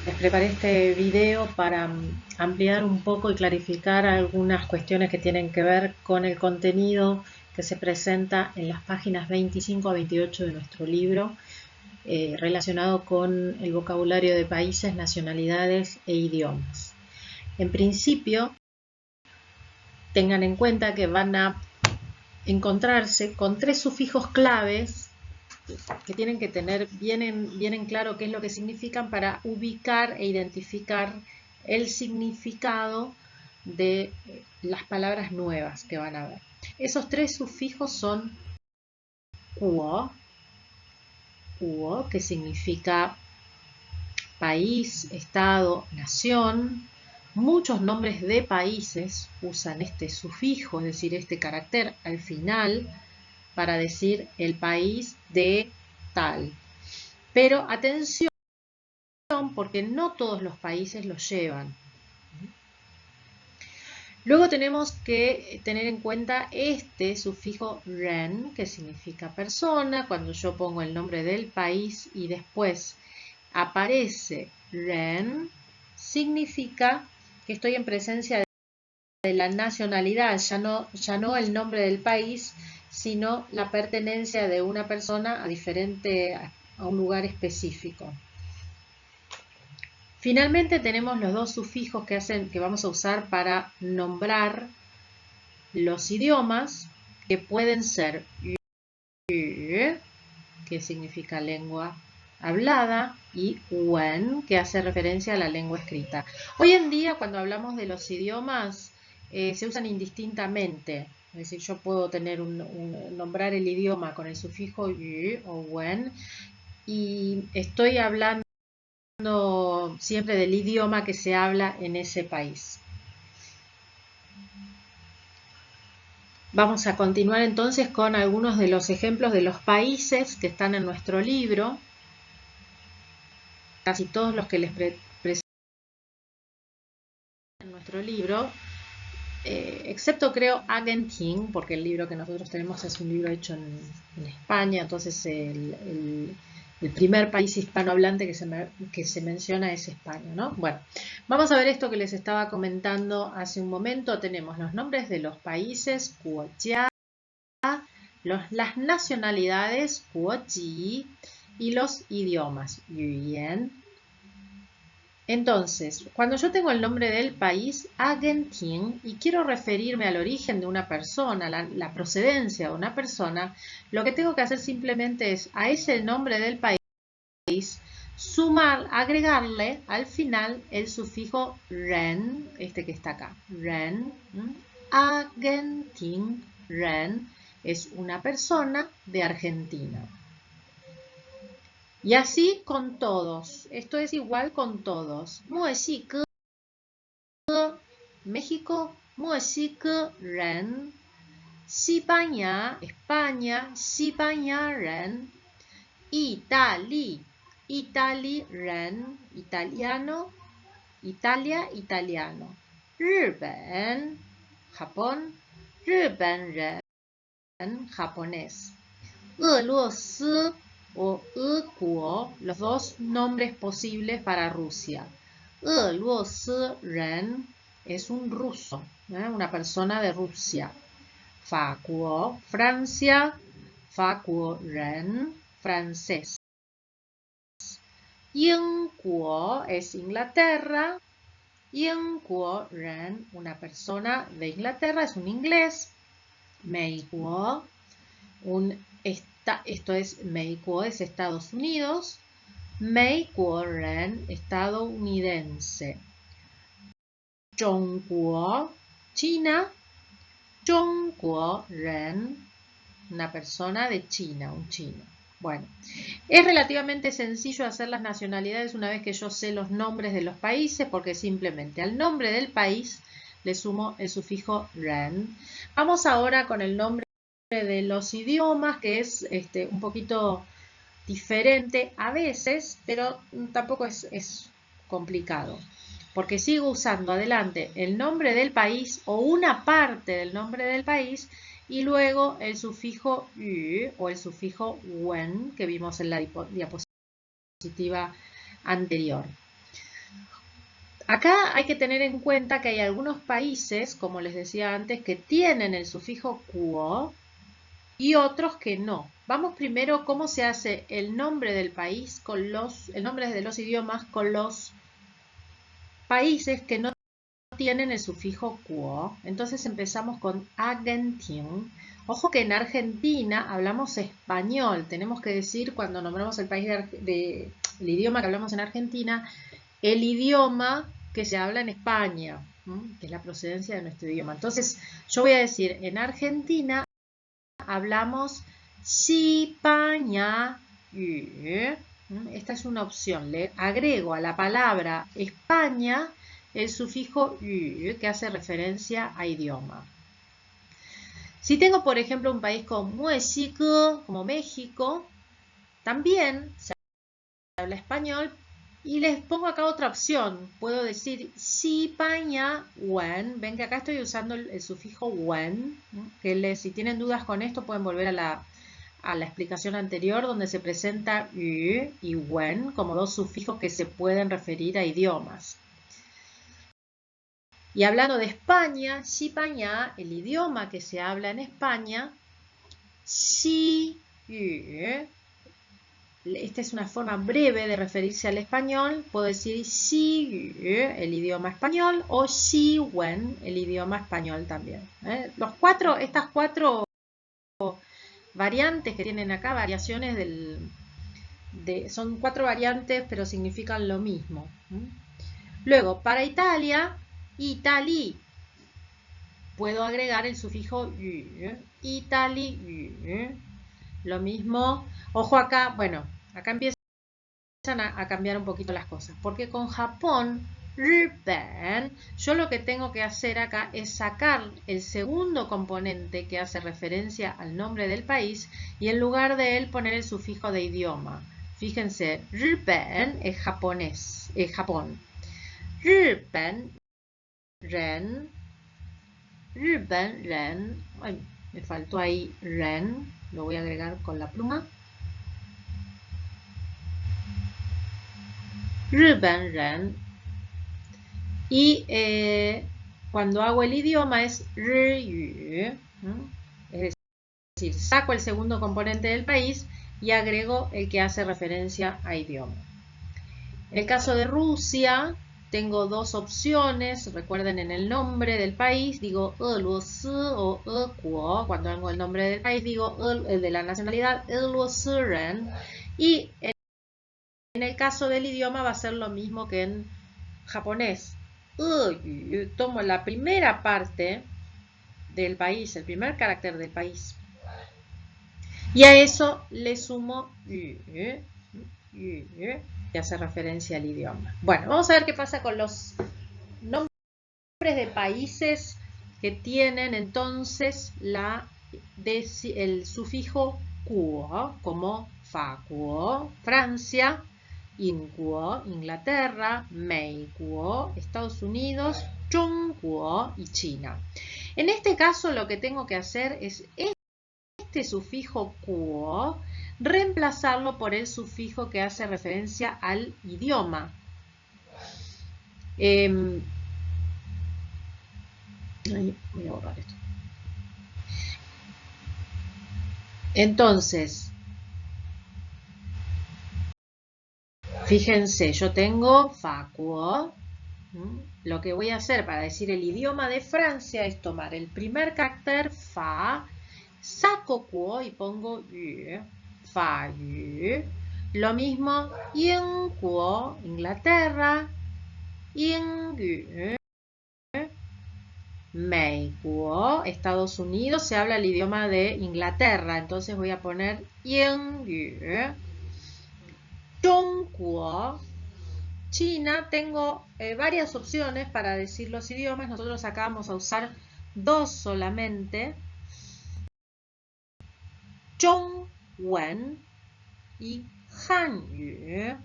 Les preparé este video para ampliar un poco y clarificar algunas cuestiones que tienen que ver con el contenido que se presenta en las páginas 25 a 28 de nuestro libro, relacionado con el vocabulario de países, nacionalidades e idiomas. En principio, tengan en cuenta que van a encontrarse con 3 sufijos claves que tienen que tener bien en claro qué es lo que significan para ubicar e identificar el significado de las palabras nuevas que van a ver. Esos 3 sufijos son kuo, que significa país, estado, nación. Muchos nombres de países usan este sufijo, es decir, este carácter al final para decir el país de tal. Pero atención, porque no todos los países lo llevan. Luego tenemos que tener en cuenta este sufijo ren, que significa persona. Cuando yo pongo el nombre del país y después aparece ren, significa que estoy en presencia de la nacionalidad, ya no el nombre del país, sino la pertenencia de una persona a un lugar específico. Finalmente tenemos los dos sufijos que vamos a usar para nombrar los idiomas, que pueden ser yu, que significa lengua hablada, y wen, que hace referencia a la lengua escrita. Hoy en día, cuando hablamos de los idiomas, se usan indistintamente. Es decir, yo puedo nombrar el idioma con el sufijo yu o wen, y estoy hablando siempre del idioma que se habla en ese país. Vamos a continuar entonces con algunos de los ejemplos de los países que están en nuestro libro. Casi todos los que les presento en nuestro libro, excepto creo Argentina, porque el libro que nosotros tenemos es un libro hecho en España, entonces el primer país hispanohablante que se menciona es España, ¿no? Bueno, vamos a ver esto que les estaba comentando hace un momento. Tenemos los nombres de los países, guojia, las nacionalidades, guoji, y los idiomas, yuyen. Entonces, cuando yo tengo el nombre del país, Argentina, y quiero referirme al origen de una persona, la procedencia de una persona, lo que tengo que hacer simplemente es a ese nombre del país sumar, agregarle al final el sufijo ren, este que está acá, ren. Argentin, ren, es una persona de Argentina. Y así con todos. Esto es igual con todos. México, ren. España, ren. Ren. Italiano, Italia, italiano. Japón, ren. Japonés. O los dos nombres posibles para Rusia. Ren es un ruso, una persona de Rusia. Francia, ren, francés. Yingguo es Inglaterra. Ren, una persona de Inglaterra, es un inglés. Meiguo, esto es México, es Estados Unidos. Ren, estadounidense. Zhongguo, China. Ren, una persona de China, un chino. Bueno, es relativamente sencillo hacer las nacionalidades una vez que yo sé los nombres de los países, porque simplemente al nombre del país le sumo el sufijo ren. Vamos ahora con el nombre de los idiomas, que es un poquito diferente a veces, pero tampoco es complicado, porque sigo usando adelante el nombre del país o una parte del nombre del país y luego el sufijo yu o el sufijo wen que vimos en la diapositiva anterior. Acá hay que tener en cuenta que hay algunos países, como les decía antes, que tienen el sufijo quo y otros que no. Vamos primero cómo se hace el nombre del país con el nombre de los idiomas con los países que no tienen el sufijo quo. Entonces empezamos con Argentin. Ojo que en Argentina hablamos español. Tenemos que decir cuando nombramos el país el idioma que hablamos en Argentina, el idioma que se habla en España, que es la procedencia de nuestro idioma. Entonces yo voy a decir, en Argentina hablamos España. Esta es una opción. Le agrego a la palabra España el sufijo ü, que hace referencia a idioma. Si tengo, por ejemplo, un país como México, también se habla español y les pongo acá otra opción. Puedo decir España wen. Ven que acá estoy usando el sufijo wen, que si tienen dudas con esto pueden volver a la explicación anterior donde se presenta ü y wen como dos sufijos que se pueden referir a idiomas. Y hablando de España, España, el idioma que se habla en España, yu. Esta es una forma breve de referirse al español. Puedo decir yu, el idioma español, o wen, el idioma español también. Estas cuatro variantes que tienen acá, variaciones son cuatro variantes, pero significan lo mismo. Luego, para Italia, Italy. Puedo agregar el sufijo yu. Italy. Lo mismo. Ojo acá, bueno, acá empiezan a cambiar un poquito las cosas. Porque con Japón, Rippen, yo lo que tengo que hacer acá es sacar el segundo componente que hace referencia al nombre del país y en lugar de él poner el sufijo de idioma. Fíjense, Rippen es japonés, es Japón. Rippen, ren. Ren. Ay, me faltó ahí ren. Lo voy a agregar con la pluma. Ren. Y cuando hago el idioma es Riyu. Es decir, saco el segundo componente del país y agrego el que hace referencia a idioma. En el caso de Rusia, tengo dos opciones. Recuerden, en el nombre del país digo Eluosi o Ekuo. Cuando hago el nombre del país digo el de la nacionalidad Eluosiren. Y en el caso del idioma va a ser lo mismo que en japonés. Tomo la primera parte del país, el primer carácter del país. Y a eso le sumo que hace referencia al idioma. Bueno, vamos a ver qué pasa con los nombres de países que tienen entonces el sufijo quo, como Facuo, Francia, Inguo, Inglaterra, Meiguo, Estados Unidos, Zhongguo y China. En este caso lo que tengo que hacer es este sufijo quo reemplazarlo por el sufijo que hace referencia al idioma. Voy a borrar esto. Entonces, fíjense, yo tengo Facuo. Lo que voy a hacer para decir el idioma de Francia es tomar el primer carácter Fa, saco Quo y pongo Yu. Fa, Yu. Lo mismo Inguo, Inglaterra, Ingu. Meiguo, Estados Unidos, se habla el idioma de Inglaterra, entonces voy a poner Ingu. Zhongguo, China, tengo varias opciones para decir los idiomas. Nosotros acá vamos a usar dos solamente. Zhongwen y Hanyu.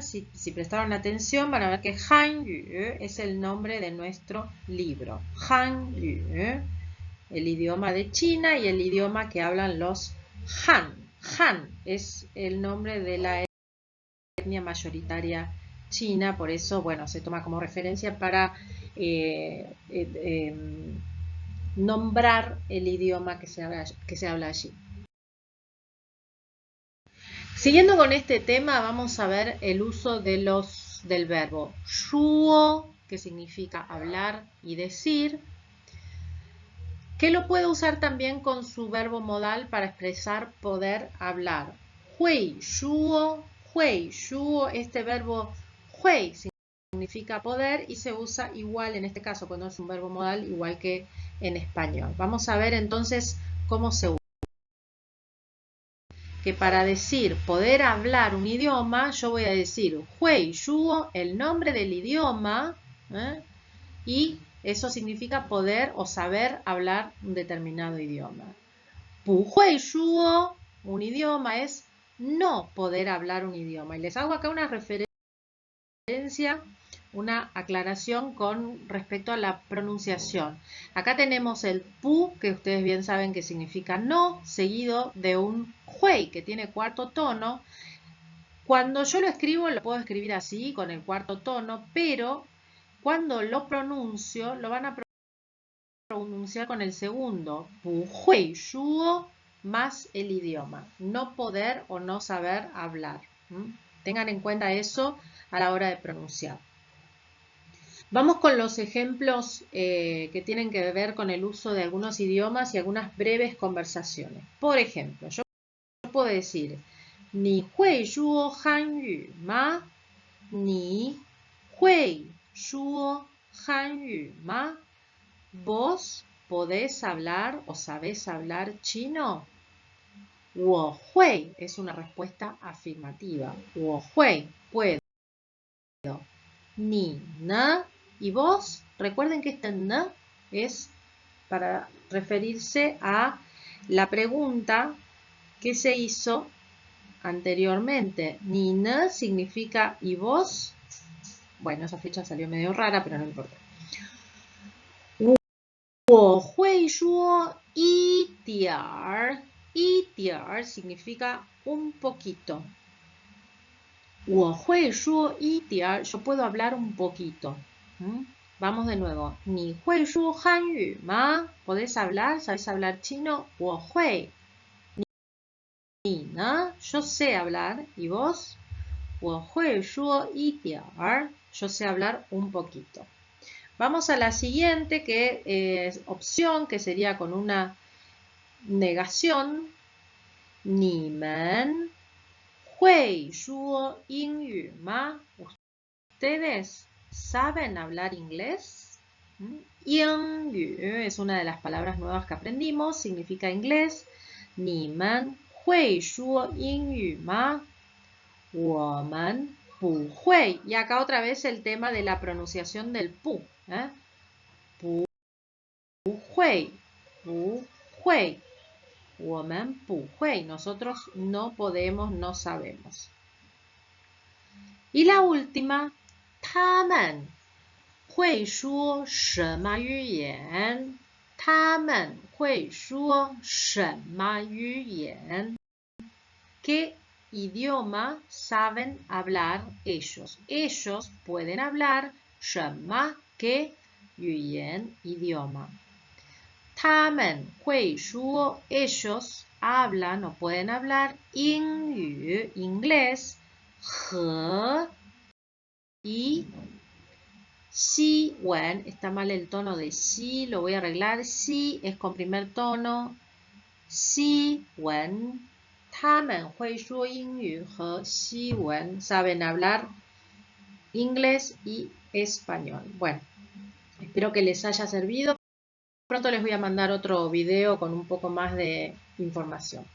Si prestaron atención van a ver que Hanyu es el nombre de nuestro libro. Hanyu, el idioma de China y el idioma que hablan los Han. Han es el nombre de la etnia mayoritaria China, por eso, bueno, se toma como referencia para nombrar el idioma que se habla allí. Siguiendo con este tema, vamos a ver el uso del verbo shuo, que significa hablar y decir, que lo puedo usar también con su verbo modal para expresar poder hablar. Hui shuo, este verbo hui significa poder y se usa igual en este caso cuando es un verbo modal, igual que en español. Vamos a ver entonces cómo se usa. Que para decir poder hablar un idioma, yo voy a decir hui shuo, el nombre del idioma, y eso significa poder o saber hablar un determinado idioma. Bu hui shuo, un idioma, es no poder hablar un idioma. Y les hago acá una referencia, una aclaración con respecto a la pronunciación. Acá tenemos el pu, que ustedes bien saben que significa no, seguido de un hui, que tiene cuarto tono. Cuando yo lo escribo, lo puedo escribir así, con el cuarto tono, pero cuando lo pronuncio, lo van a pronunciar con el segundo, bu hui shuo, más el idioma, no poder o no saber hablar. Tengan en cuenta eso a la hora de pronunciar. Vamos con los ejemplos que tienen que ver con el uso de algunos idiomas y algunas breves conversaciones. Por ejemplo, yo puedo decir, ni hui shuo hanyu ma, ni hui shuo hanyu ma. ¿Vos podés hablar o sabés hablar chino? 我会 es una respuesta afirmativa. 我会 puedo. 你呢? ¿Y vos? Recuerden que este ne es para referirse a la pregunta que se hizo anteriormente. 你呢 significa ¿y vos? Bueno, esa fecha salió medio rara, pero no importa. 我会说一点儿，一点儿 significa un poquito. 我会说一点儿, yo puedo hablar un poquito. Vamos de nuevo. 你会说汉语吗? ¿Podés hablar? ¿Sabes hablar chino? 我会. 你呢? Yo sé hablar. ¿Y vos? 我会说一点儿, yo sé hablar un poquito. Vamos a la siguiente, que es opción, que sería con una negación. 你们会说英语吗? ¿Ustedes saben hablar inglés? 英语 es una de las palabras nuevas que aprendimos, significa inglés. 你们会说英语吗? 我们不会. Y acá otra vez el tema de la pronunciación del pu. 不会, 不会. 我们不会. Nosotros no podemos, no sabemos. Y la última, 他们会说什么语言? 他们会说什么语言? ¿Qué idioma saben hablar ellos? Ellos pueden hablar 什么 ¿qué? 语言 idioma. 他们会说 ellos hablan o pueden hablar 英语 inglés 和 y 西文 está mal el tono de sí, lo voy a arreglar. Sí es con primer tono. 西文他们会说英语和西文 saben hablar inglés y español. Bueno, espero que les haya servido. Pronto les voy a mandar otro video con un poco más de información.